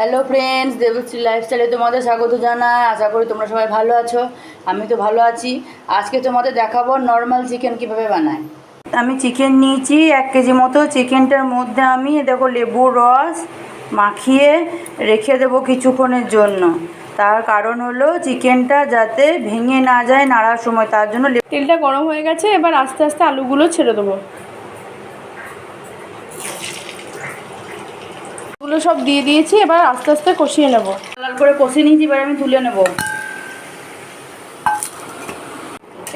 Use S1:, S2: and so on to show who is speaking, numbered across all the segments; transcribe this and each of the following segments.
S1: Hello friends, Debashree লাইফস্টাইলে তোমাদের স্বাগত জানাই। আশা করি তোমরা সবাই ভালো আছো। আমি তো ভালো আছি। আজকে তোমাদের দেখাবো নর্মাল চিকেন কীভাবে বানায়। আমি চিকেন নিয়েছি 1 কেজি মতো। চিকেনটার মধ্যে আমি দেখো লেবুর রস মাখিয়ে রেখে দেবো কিছুক্ষণের জন্য। তার কারণ হলো চিকেনটা যাতে ভেঙে না যায় নাড়ার সময়, তার জন্য।
S2: তেলটা গরম হয়ে গেছে, এবার আস্তে আস্তে আলুগুলো ছেড়ে দেবো। এগুলো সব দিয়ে দিয়েছি, এবার আস্তে আস্তে কষিয়ে নেব।
S1: লাল করে কষিয়ে নিয়েছি, এবার আমি তুলে নেব।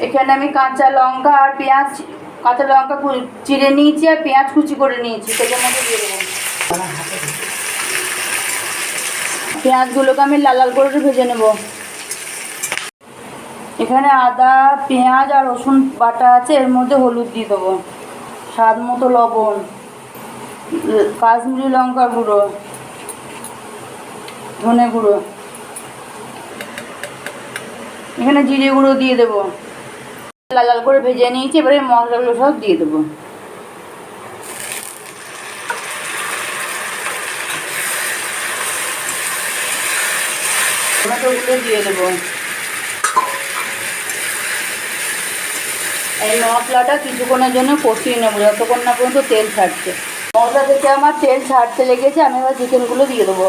S1: এখানে আমি কাঁচা লঙ্কা আর পেঁয়াজ, কাঁচা লঙ্কা চিড়ে নিয়েছি আর পেঁয়াজ কুচি করে নিয়েছি, তেলের মধ্যে দিয়ে দেবো। পেঁয়াজগুলোকে আমি লাল লাল করে ভেজে নেব। এখানে আদা, পেঁয়াজ আর রসুন বাটা আছে, এর মধ্যে হলুদ দিয়ে দেবো, স্বাদ মতো লবণ, কাশ্মীরি লঙ্কা গুঁড়ো, ধনে গুঁড়ো, এখানে জিরে গুঁড়ো দিয়ে দেবো। লাল লাল করে ভেজে নিয়েছি, এবারে মশলাগুলো সব দিয়ে দেবো। টমেটোগুলো দিয়ে দেবো। এই মশলাটা কিছুক্ষণের জন্য কষিয়ে নেবো, যতক্ষণ না পর্যন্ত তেল ছাড়ছে। মশলা থেকে আমার তেল ছাড়তে লেগেছে, আমি এবার চিকেনগুলো দিয়ে দেবো।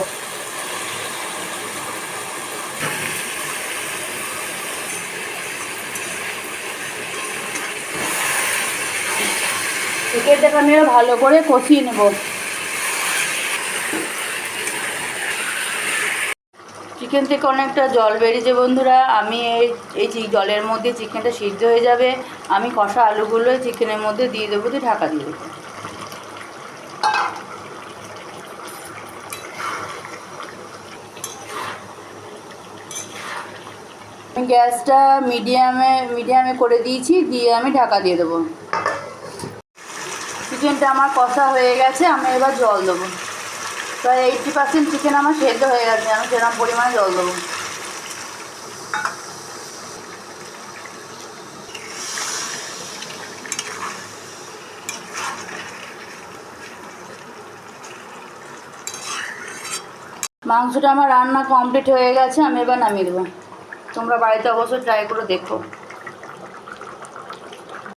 S1: চিকেনটাকে আমি ভালো করে কষিয়ে নেব। চিকেন থেকে অনেকটা জল বেরিয়েছে বন্ধুরা। আমি এই জলের মধ্যে চিকেনটা সিদ্ধ হয়ে যাবে। আমি কষা আলুগুলো চিকেনের মধ্যে দিয়ে দেবো, দিয়ে ঢাকা দিয়ে দেবো। আমি গ্যাসটা মিডিয়ামে করে দিয়েছি, দিয়ে আমি ঢাকা দিয়ে দেবো। চিকেনটা আমার কষা হয়ে গেছে, আমি এবার জল দেবো। প্রায় 80% চিকেন আমার সেদ্ধ হয়ে গেছে, আমি সেরকম পরিমাণে জল দেবো। মাংসটা আমার রান্না কমপ্লিট হয়ে গেছে, আমি এবার নামিয়ে দেবো। তোমরা বাড়িতে অবশ্যই ট্রাই করে দেখো।